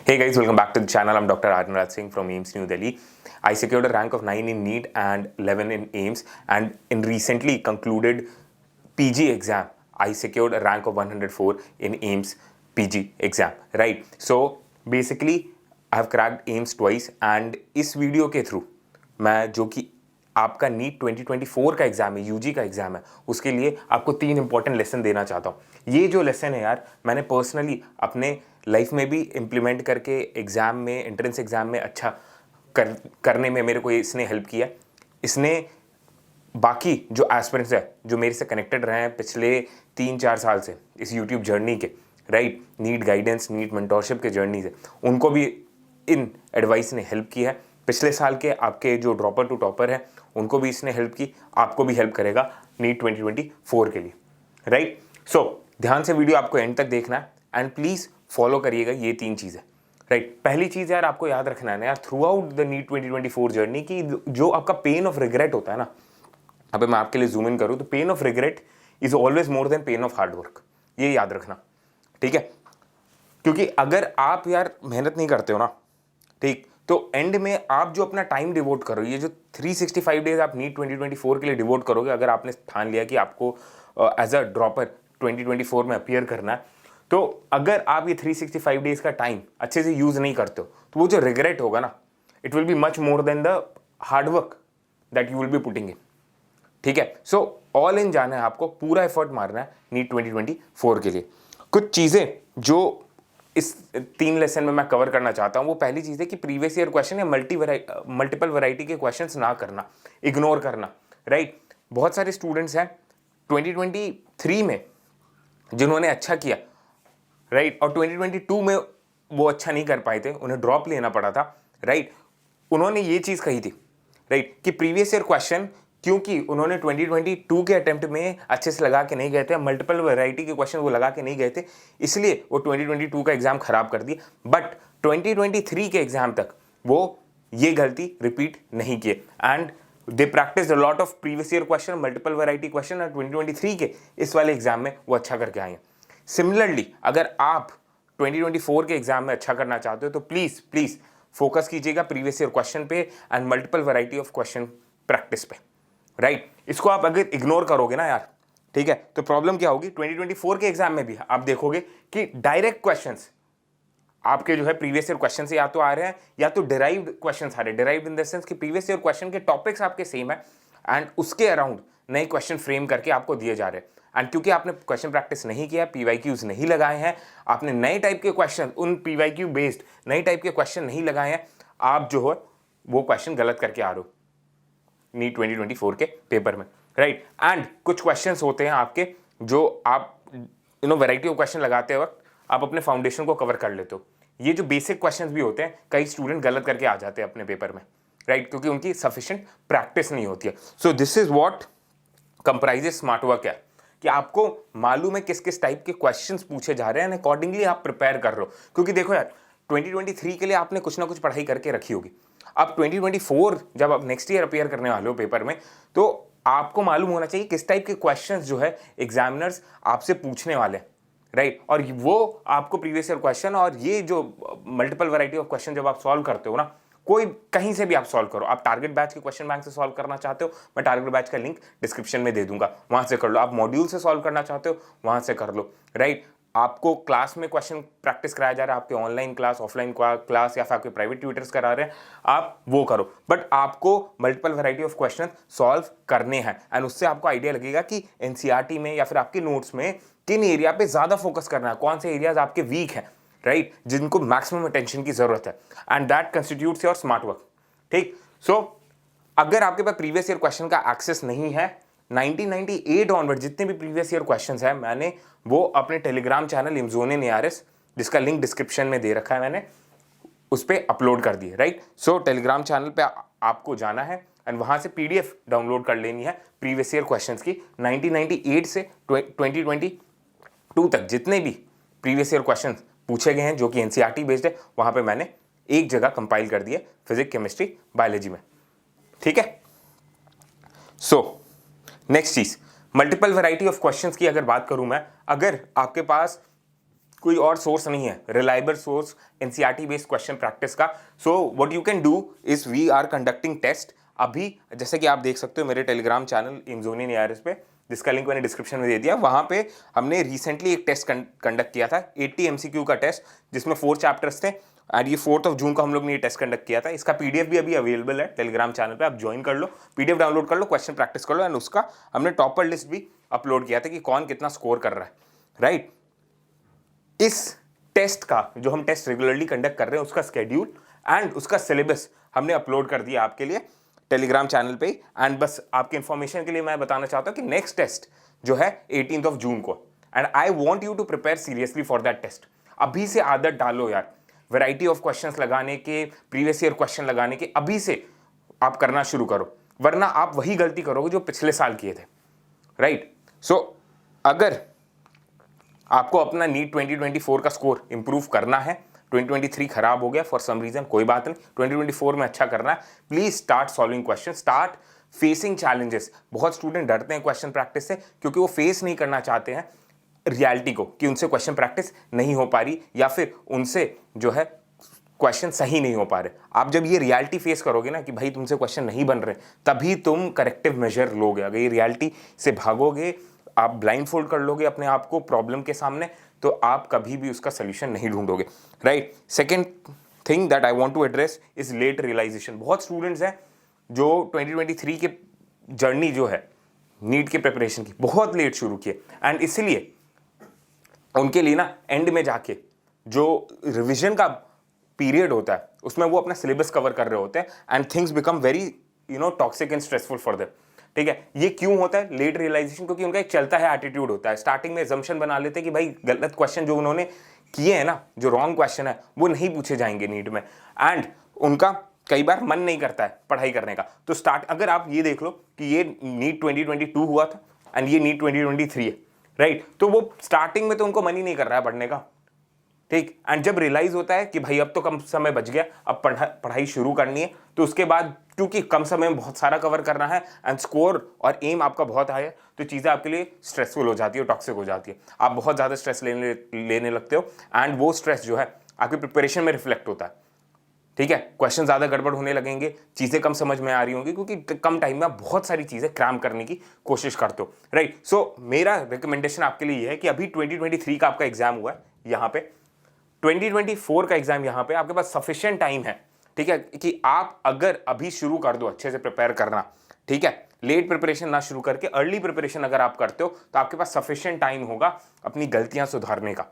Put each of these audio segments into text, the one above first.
Hey guys, welcome back to the channel. I'm Dr. Arnraj Singh from AIIMS New Delhi. I secured a rank of 9 in NEET and 11 in AIIMS, and in recently concluded PG exam, I secured a rank of 104 in AIIMS PG exam, right? So basically, I have cracked AIIMS twice, and इस video के through मैं जो कि आपका NEET 2024 का exam है, UG का exam है, उसके लिए आपको 3 इंपॉर्टेंट लेसन देना चाहता हूँ। ये जो लेसन है यार, मैंने पर्सनली अपने लाइफ में भी इम्प्लीमेंट करके एग्ज़ाम में, एंट्रेंस एग्ज़ाम में अच्छा करने में मेरे को इसने हेल्प किया। इसने बाकी जो एस्पिरेंट्स है, जो मेरे से कनेक्टेड रहे हैं पिछले 3-4 साल से इस यूट्यूब जर्नी के, right, NEET guidance, NEET mentorship के जर्नी से, उनको भी इन एडवाइस ने हेल्प की है। पिछले साल के आपके जो ड्रॉपर टू टॉपर हैं, उनको भी इसने हेल्प की, आपको भी हेल्प करेगा नीट 2024 के लिए, राइट। सो ध्यान से वीडियो आपको एंड तक देखना है एंड प्लीज़ फॉलो करिएगा ये 3 चीज़ें, राइट। पहली चीज़ यार आपको याद रखना है ना यार, throughout the NEET 2024 journey की जो आपका पेन ऑफ रिग्रेट होता है ना, अब मैं आपके लिए जूम इन करूँ तो pen of regret is always more than pain of hard work, ये याद रखना, ठीक है। क्योंकि अगर आप यार मेहनत नहीं करते हो ना, ठीक, तो एंड में आप जो अपना टाइम डिवोट करो, ये जो 365 डेज आप नीट 2024 के लिए डिवोट करोगे, अगर आपने ठान लिया कि आपको एज अ ड्रॉपर 2024 में अपीयर करना है, तो अगर आप ये 365 डेज का टाइम अच्छे से यूज नहीं करते हो, तो वो जो रिग्रेट होगा ना, it will be much more than the hard work that you will be putting in, ठीक है। सो ऑल इन जाना है, आपको पूरा एफर्ट मारना है नीट 2024 के लिए। कुछ चीजें जो इस 3 लेसन में मैं कवर करना चाहता हूं, वो पहली चीज है कि प्रीवियस ईयर क्वेश्चन या मल्टीपल वैरायटी के क्वेश्चंस ना करना, इग्नोर करना, राइट। बहुत सारे स्टूडेंट्स हैं 2023 में जिन्होंने अच्छा किया, राइट, और 2022 में वो अच्छा नहीं कर पाए थे, उन्हें ड्रॉप लेना पड़ा था, राइट। उन्होंने ये चीज़ कही थी, राइट, कि प्रीवियस ईयर क्वेश्चन, क्योंकि उन्होंने 2022 के अटेम्प्ट में अच्छे से लगा के नहीं गए थे, मल्टीपल वैरायटी के क्वेश्चन वो लगा के नहीं गए थे, इसलिए वो 2022 का एग्जाम खराब कर दिए। बट 2023 के एग्जाम तक वो ये गलती रिपीट नहीं किए and they practice a lot of previous year question, multiple variety question, और 2023 के इस वाले एग्जाम में वो अच्छा करके आए हैं। सिमिलरली अगर आप 2024 के एग्जाम में अच्छा करना चाहते हो, तो प्लीज प्लीज फोकस कीजिएगा प्रीवियस ईयर क्वेश्चन पे and multiple variety of question practice पे, राइट। इसको आप अगर इग्नोर करोगे ना यार, ठीक है, तो प्रॉब्लम क्या होगी, 2024 के एग्जाम में भी आप देखोगे कि डायरेक्ट क्वेश्चंस आपके जो है प्रीवियस ईयर क्वेश्चन से या तो आ रहे हैं या तो डिराइव्ड क्वेश्चंस आ रहे हैं। डिराइव्ड इन द सेंस कि प्रीवियस ईयर क्वेश्चन के टॉपिक्स आपके सेम है एंड उसके अराउंड नए क्वेश्चन फ्रेम करके आपको दिए जा रहे हैं। एंड क्योंकि आपने क्वेश्चन प्रैक्टिस नहीं किया, पीवाईक्यूज नहीं लगाए हैं, आपने नए टाइप के क्वेश्चन, उन पीवाईक्यू बेस्ड नए टाइप के क्वेश्चन नहीं लगाए हैं, आप जो है वो क्वेश्चन गलत करके आ रहे हो नीट 2024 के पेपर में, राइट। एंड कुछ क्वेश्चंस होते हैं आपके जो आप वैरायटी ऑफ क्वेश्चन लगाते वक्त आप अपने फाउंडेशन को कवर कर लेते हो। ये जो बेसिक क्वेश्चंस भी होते हैं, कई स्टूडेंट गलत करके आ जाते हैं अपने पेपर में, राइट, क्योंकि उनकी सफिशिएंट प्रैक्टिस नहीं होती है। So this is what comprises smart work है, कि आपको मालूम है किस किस टाइप के क्वेश्चंस पूछे जा रहे हैं एंड अकॉर्डिंगली आप प्रिपेयर कर रहे हो। क्योंकि देखो यार, 2023 के लिए आपने कुछ ना कुछ पढ़ाई करके रखी होगी। अब 2024 जब आप नेक्स्ट ईयर अपीयर करने वाले हो पेपर में, तो आपको मालूम होना चाहिए किस टाइप के क्वेश्चंस जो है एग्जामिनर्स आपसे पूछने वाले हैं, राइट। और वो आपको प्रीवियस ईयर क्वेश्चन और ये जो मल्टीपल वैरायटी ऑफ क्वेश्चन जब आप सॉल्व करते हो ना, कोई कहीं से भी आप सॉल्व करो, आप टारगेट बैच के क्वेश्चन बैंक से सॉल्व करना चाहते हो, मैं टारगेट बैच का लिंक डिस्क्रिप्शन में दे दूंगा, वहां से कर लो। आप मॉड्यूल से सॉल्व करना चाहते हो, वहां से कर लो, राइट। आपको क्लास में क्वेश्चन प्रैक्टिस कराया जा रहा है, आपके ऑनलाइन क्लास, ऑफलाइन क्लास या फिर आपके प्राइवेट ट्यूटर्स करा रहे हैं, आप वो करो। बट आपको multiple variety of question solve करने हैं एंड उससे आपको आइडिया लगेगा कि एनसीईआरटी में या फिर आपके नोट्स में किन एरिया पे ज्यादा फोकस करना है, कौन से एरियाज आपके वीक हैं, राइट, जिनको मैक्सिमम अटेंशन की जरूरत है, and that constitutes your smart work, ठीक। सो अगर आपके पास प्रीवियस ईयर क्वेश्चन का एक्सेस नहीं है, 1998 ऑनवर्ड जितने भी प्रीवियस ईयर क्वेश्चंस हैं, मैंने वो अपने टेलीग्राम चैनल इमजोन ARS, जिसका लिंक डिस्क्रिप्शन में दे रखा है, मैंने उस पर अपलोड कर दिए, राइट। सो टेलीग्राम चैनल पे आपको जाना है एंड वहां से PDF डाउनलोड कर लेनी है प्रीवियस ईयर क्वेश्चंस की, 1998 से 2022 तक जितने भी प्रीवियस ईयर क्वेश्चन पूछे गए हैं जो कि एनसीईआरटी बेस्ड है, वहां पे मैंने एक जगह कंपाइल कर दिया फिजिक्स, केमिस्ट्री, बायोलॉजी में, ठीक है। सो नेक्स्ट चीज, मल्टीपल वैरायटी ऑफ क्वेश्चंस की अगर बात करूं मैं, अगर आपके पास कोई और सोर्स नहीं है, reliable source NCERT based question practice का। So what you can do is we are conducting test अभी, जैसे कि आप देख सकते हो मेरे टेलीग्राम चैनल एम्सोनियन एआरएस पे, जिसका लिंक मैंने डिस्क्रिप्शन में दे दिया। वहां पे हमने रिसेंटली एक टेस्ट कंडक्ट किया था, 80 एमसीक्यू का टेस्ट, जिसमें 4 चैप्टर्स थे। एंड ये 4 जून को हम लोग ने ये टेस्ट कंडक्ट किया था। इसका पीडीएफ भी अभी अवेलेबल है टेलीग्राम चैनल पे, आप ज्वाइन कर लो, पीडीएफ डाउनलोड कर लो, क्वेश्चन प्रैक्टिस कर लो। एंड उसका हमने टॉपर लिस्ट भी अपलोड किया था कि कौन कितना स्कोर कर रहा है, राइट। इस टेस्ट का जो हम टेस्ट रेगुलरली कंडक्ट कर रहे हैं उसका स्केड्यूल एंड उसका सिलेबस हमने अपलोड कर दिया आपके लिए टेलीग्राम चैनल पे। एंड बस आपके इंफॉर्मेशन के लिए मैं बताना चाहता हूं कि नेक्स्ट टेस्ट जो है 18 जून को, and I want you to prepare seriously for that test. अभी से आदत डालो यार, वैरायटी ऑफ क्वेश्चंस लगाने के, प्रीवियस ईयर क्वेश्चन लगाने के, अभी से आप करना शुरू करो, वरना आप वही गलती करोगे जो पिछले साल किए थे, राइट। सो अगर आपको अपना नीट 2024 का स्कोर इंप्रूव करना है, 2023 खराब हो गया फॉर सम रीजन, कोई बात नहीं, 2024 में अच्छा करना है, please start solving question, start facing challenges. बहुत स्टूडेंट डरते हैं क्वेश्चन प्रैक्टिस से क्योंकि वो फेस नहीं करना चाहते हैं रियलिटी को, कि उनसे क्वेश्चन प्रैक्टिस नहीं हो पा रही या फिर उनसे जो है क्वेश्चन सही नहीं हो पा रहे। आप जब ये रियलिटी फेस करोगे ना कि भाई तुमसे क्वेश्चन नहीं बन रहे, तभी तुम करेक्टिव मेजर लोगे। अगर ये रियलिटी से भागोगे, आप ब्लाइंड फोल्ड कर लोगे अपने आप को प्रॉब्लम के सामने, तो आप कभी भी उसका सोल्यूशन नहीं ढूंढोगे, right. Second thing that I want to address is late realisation. बहुत स्टूडेंट्स हैं जो 2023 के जर्नी जो है नीट के प्रिपरेशन की बहुत लेट शुरू किए, एंड इसीलिए उनके लिए ना एंड में जाके जो रिविजन का पीरियड होता है उसमें वो अपना सिलेबस कवर कर रहे होते हैं, and things become very toxic and stressful for them. ठीक है, ये क्यों होता है लेट रियलाइजेशन? क्योंकि उनका एक चलता है एटीट्यूड होता है, स्टार्टिंग में एजम्पशन बना लेते हैं कि भाई गलत क्वेश्चन जो उन्होंने किए हैं ना, जो रॉन्ग क्वेश्चन है वो नहीं पूछे जाएंगे नीट में, एंड उनका कई बार मन नहीं करता है पढ़ाई करने का। तो अगर आप ये देख लो कि ये नीट 2022 हुआ था एंड ये नीट 2023 है, राइट, तो वो स्टार्टिंग में तो उनको मन ही नहीं कर रहा है पढ़ने का, ठीक। एंड जब रियलाइज होता है कि भाई अब तो कम समय बच गया, अब पढ़ाई शुरू करनी है, तो उसके बाद क्योंकि कम समय में बहुत सारा कवर करना है एंड स्कोर और एम आपका बहुत हाई है, तो चीज़ें आपके लिए स्ट्रेसफुल हो जाती है, टॉक्सिक हो जाती है, आप बहुत ज़्यादा स्ट्रेस लेने लगते हो, एंड वो स्ट्रेस जो है आपकी प्रिपरेशन में रिफ्लेक्ट होता है, ठीक है। क्वेश्चन ज़्यादा गड़बड़ होने लगेंगे, चीज़ें कम समझ में आ रही होंगी क्योंकि कम टाइम में आप बहुत सारी चीज़ें क्रैम करने की कोशिश करते हो, राइट। सो मेरा रिकमेंडेशन आपके लिए ये है कि अभी 2023 का आपका एग्जाम हुआ है, यहाँ पे 2024 का एग्जाम यहाँ पे आपके पास सफिशिएंट टाइम है, ठीक है, कि आप अगर अभी शुरू कर दो अच्छे से प्रिपेयर करना, ठीक है, लेट प्रिपरेशन ना शुरू करके अर्ली प्रिपरेशन अगर आप करते हो तो आपके पास सफिशिएंट टाइम होगा अपनी गलतियां सुधारने का,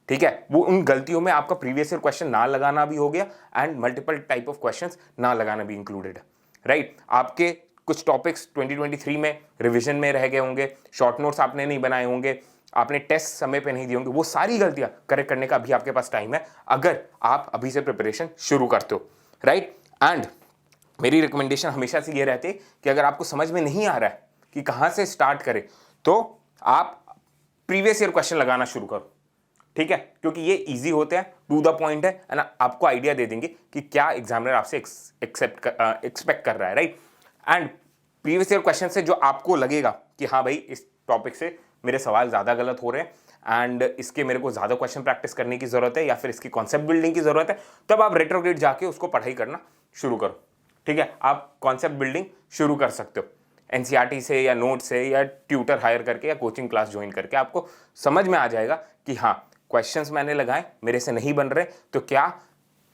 ठीक है। वो उन गलतियों में आपका प्रीवियस ईयर क्वेश्चन ना लगाना भी हो गया and multiple type of questions ना लगाना भी इंक्लूडेड है, राइट। आपके कुछ टॉपिक्स 2023 में रिविजन में रह गए होंगे, शॉर्ट नोट्स आपने नहीं बनाए होंगे, आपने टेस्ट समय पे नहीं दिए होंगे, वो सारी गलतियां करेक्ट करने का अभी आपके पास टाइम है अगर आप अभी से प्रिपरेशन शुरू करते हो, राइट। एंड मेरी रिकमेंडेशन हमेशा से ये रहती है कि अगर आपको समझ में नहीं आ रहा है कि कहाँ से स्टार्ट करें, तो आप प्रीवियस ईयर क्वेश्चन लगाना शुरू करो, ठीक है, क्योंकि ये इजी होते हैं, टू द पॉइंट है, एंड आपको आइडिया दे देंगे कि क्या एग्जामिनर आपसे एक्सपेक्ट कर रहा है, right. And previous year question से जो आपको लगेगा कि हाँ भाई इस टॉपिक से मेरे सवाल ज़्यादा गलत हो रहे हैं एंड इसके मेरे को ज़्यादा क्वेश्चन प्रैक्टिस करने की ज़रूरत है या फिर इसकी कॉन्सेप्ट बिल्डिंग की ज़रूरत है, तब आप रेट्रोग्रेड जाके उसको पढ़ाई करना शुरू करो, ठीक है। आप कॉन्सेप्ट बिल्डिंग शुरू कर सकते हो एनसीईआरटी से या नोट से या ट्यूटर हायर करके या कोचिंग क्लास ज्वाइन करके। आपको समझ में आ जाएगा कि हाँ क्वेश्चंस मैंने लगाए मेरे से नहीं बन रहे, तो क्या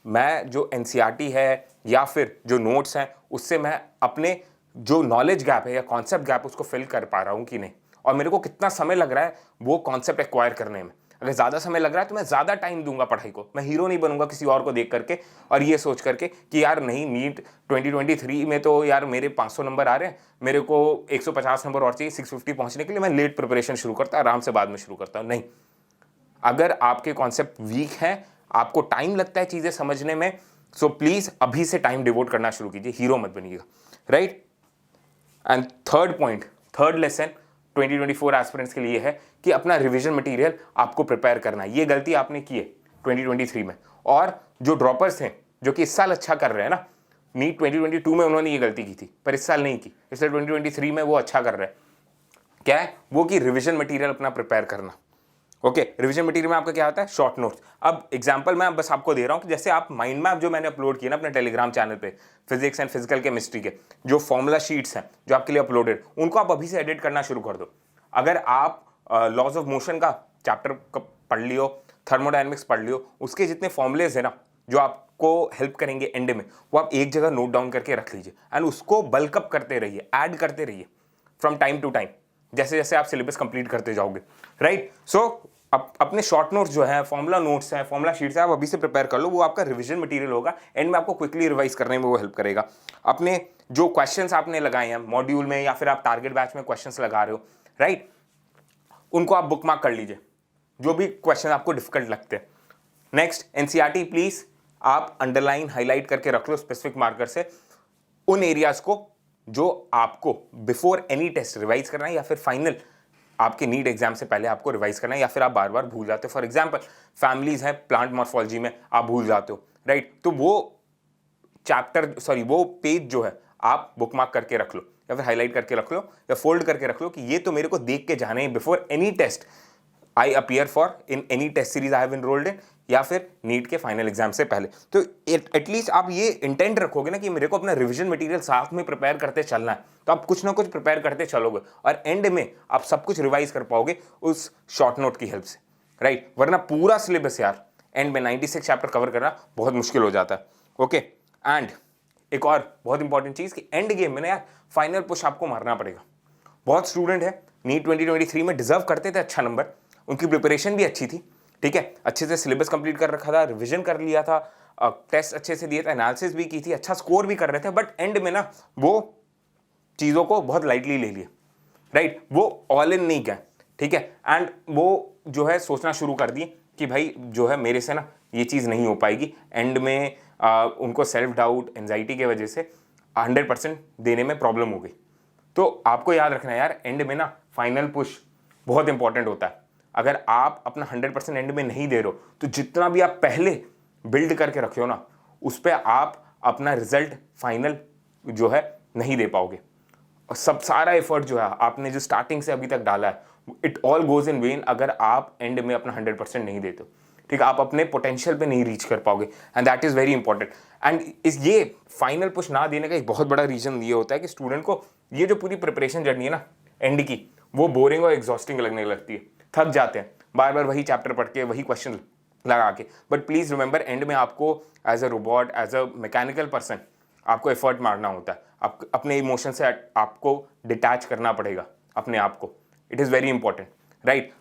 मैं जो एनसीईआरटी है या फिर जो नोट्स हैं उससे मैं अपने जो नॉलेज गैप है या कॉन्सेप्ट गैप उसको फिल कर पा रहा हूँ कि नहीं, और मेरे को कितना समय लग रहा है वो कॉन्सेप्ट एक्वायर करने में। अगर ज़्यादा समय लग रहा है तो मैं ज़्यादा टाइम दूंगा पढ़ाई को, मैं हीरो नहीं बनूंगा किसी और को देख करके और ये सोच करके कि यार नहीं नीट 2023 में तो यार मेरे 500 नंबर आ रहे हैं, मेरे को 150 नंबर और चाहिए 650 पहुंचने के लिए, मैं लेट प्रिपरेशन शुरू करता आराम से बाद में शुरू करता हूँ। नहीं, अगर आपके कॉन्सेप्ट वीक हैं, आपको टाइम लगता है चीज़ें समझने में, सो प्लीज़ अभी से टाइम डिवोट करना शुरू कीजिए, हीरो मत बनिएगा, right. And third point, third lesson 2024 aspirants के लिए है कि अपना रिवीजन मटेरियल आपको प्रिपेयर करना है। ये गलती आपने की है 2023 में, और जो ड्रॉपर्स हैं जो कि इस साल अच्छा कर रहे हैं ना, नीट 2022 में उन्होंने ये गलती की थी पर इस साल नहीं की, इसलिए 2023 में वो अच्छा कर रहे हैं। क्या है वो? कि रिवीजन मटेरियल अपना प्रिपेयर करना, ओके, रिवीजन मटेरियल में आपका क्या आता है, शॉर्ट नोट्स। अब एग्जांपल मैं बस आपको दे रहा हूँ कि जैसे आप माइंड मैप जो मैंने अपलोड किया ना अपने टेलीग्राम चैनल पे, फिजिक्स एंड फिजिकल केमिस्ट्री के जो फॉर्मूला शीट्स हैं जो आपके लिए अपलोडेड, उनको आप अभी से एडिट करना शुरू कर दो। अगर आप लॉज ऑफ मोशन का चैप्टर पढ़ लियो, थर्मोडायनेमिक्स पढ़ लियो, उसके जितने फॉर्मूलेज है ना जो आपको हेल्प करेंगे एंड में, वो आप एक जगह नोट डाउन करके रख लीजिए एंड उसको बल्कअप करते रहिए, ऐड करते रहिए फ्रॉम टाइम टू टाइम, जैसे जैसे आप सिलेबस कंप्लीट करते जाओगे, राइट। सो अपने शॉर्ट नोट्स जो है, फॉर्मूला नोट्स हैं, फॉर्मूला शीट्स हैं, आप अभी से प्रिपेयर कर लो, वो आपका रिवीजन मटेरियल होगा, एंड में आपको क्विकली रिवाइज करने में वो हेल्प करेगा। अपने जो क्वेश्चंस आपने लगाए हैं मॉड्यूल में या फिर आप टारगेट बैच में क्वेश्चंस लगा रहे हो, राइट, उनको आप बुक मार्क कर लीजिए, जो भी क्वेश्चन आपको डिफिकल्ट लगते हैं। नेक्स्ट, एनसीईआरटी प्लीज आप अंडरलाइन हाईलाइट करके रख लो स्पेसिफिक मार्कर से उन एरियाज को जो आपको बिफोर एनी टेस्ट रिवाइज करना है या फिर फाइनल आपके नीट एग्जाम से पहले आपको रिवाइज करना है, या फिर आप बार बार भूल जाते हो। फॉर एग्जांपल फैमिलीज है, प्लांट मॉर्फोलॉजी में आप भूल जाते हो, राइट, तो वो पेज जो है आप बुकमार्क करके रख लो या फिर हाईलाइट करके रख लो या फोल्ड करके रख लो कि ये तो मेरे को देख के जाने हैं before any test I appear for in any test series I have enrolled in, या फिर नीट के फाइनल एग्जाम से पहले। तो एटलीस्ट आप ये इंटेंट रखोगे ना कि मेरे को अपना रिवीजन मटेरियल साथ में प्रिपेयर करते चलना है, तो आप कुछ ना कुछ प्रिपेयर करते चलोगे और एंड में आप सब कुछ रिवाइज कर पाओगे उस शॉर्ट नोट की हेल्प से, राइट। वरना पूरा सिलेबस यार एंड में 96 चैप्टर कवर करना बहुत मुश्किल हो जाता है। ओके, एंड एक और बहुत इंपॉर्टेंट चीज कि एंड गेम में ना यार फाइनल पुश आपको मारना पड़ेगा। बहुत स्टूडेंट है नीट 2023 में डिजर्व करते थे अच्छा नंबर, उनकी प्रिपरेशन भी अच्छी थी, ठीक है, अच्छे से सिलेबस कंप्लीट कर रखा था, रिवीजन कर लिया था, टेस्ट अच्छे से दिए थे, एनालिसिस भी की थी, अच्छा स्कोर भी कर रहे थे, बट एंड में ना वो चीज़ों को बहुत लाइटली ले लिए, राइट, वो ऑल इन नहीं गए, ठीक है, एंड वो जो है सोचना शुरू कर दिए कि भाई जो है मेरे से ना ये चीज़ नहीं हो पाएगी। एंड में उनको सेल्फ डाउट, एंजाइटी की वजह से 100% देने में प्रॉब्लम हो गई। तो आपको याद रखना है यार, एंड में ना फाइनल पुश बहुत इंपॉर्टेंट होता है। अगर आप अपना 100% एंड में नहीं दे रहे हो तो जितना भी आप पहले बिल्ड करके रखे हो ना उस पर आप अपना रिजल्ट फाइनल जो है नहीं दे पाओगे, और सब सारा एफर्ट जो है आपने जो स्टार्टिंग से अभी तक डाला है it all goes in when अगर आप एंड में अपना 100% नहीं देते हो, ठीक है, आप अपने पोटेंशियल पे नहीं रीच कर पाओगे, and that is very important. And इस ये फाइनल पुश ना देने का एक बहुत बड़ा रीजन ये होता है कि स्टूडेंट को ये जो पूरी प्रिपरेशन जर्नी है ना एंड की, वो बोरिंग और एग्जॉस्टिंग लगने लगती है, थक जाते हैं बार बार वही चैप्टर पढ़ के वही क्वेश्चन लगा के। बट प्लीज रिमेंबर एंड में आपको as a robot, as a mechanical person आपको एफर्ट मारना होता है, आप अपने इमोशन से आपको डिटैच करना पड़ेगा अपने आप को, it is very important, right.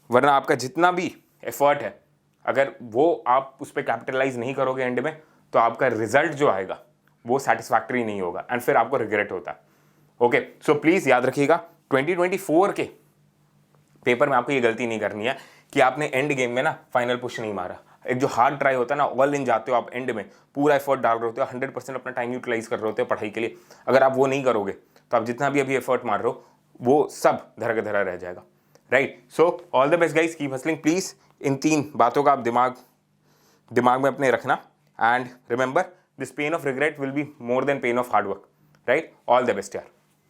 वरना आपका जितना भी एफर्ट है अगर वो आप उस पर कैपिटलाइज नहीं करोगे एंड में तो आपका रिजल्ट जो आएगा वो सेटिस्फैक्टरी नहीं होगा एंड फिर आपको रिग्रेट होता है। ओके, सो प्लीज़ याद रखिएगा 2024 के पेपर में आपको ये गलती नहीं करनी है कि आपने एंड गेम में ना फाइनल पुश नहीं मारा। एक जो हार्ड ट्राई होता है ना, ऑल इन जाते हो आप एंड में, पूरा एफर्ट डाल रहे होते हो, 100% अपना टाइम यूटिलाइज कर रहे होते हो पढ़ाई के लिए, अगर आप वो नहीं करोगे तो आप जितना भी अभी एफर्ट मार रहे हो वो सब धरा का धरा रह जाएगा, right. So all the best guys, keep hustling please. इन 3 बातों का आप दिमाग में अपने रखना, and remember this pain of regret will be more than pain of hard work, right. All the best यार।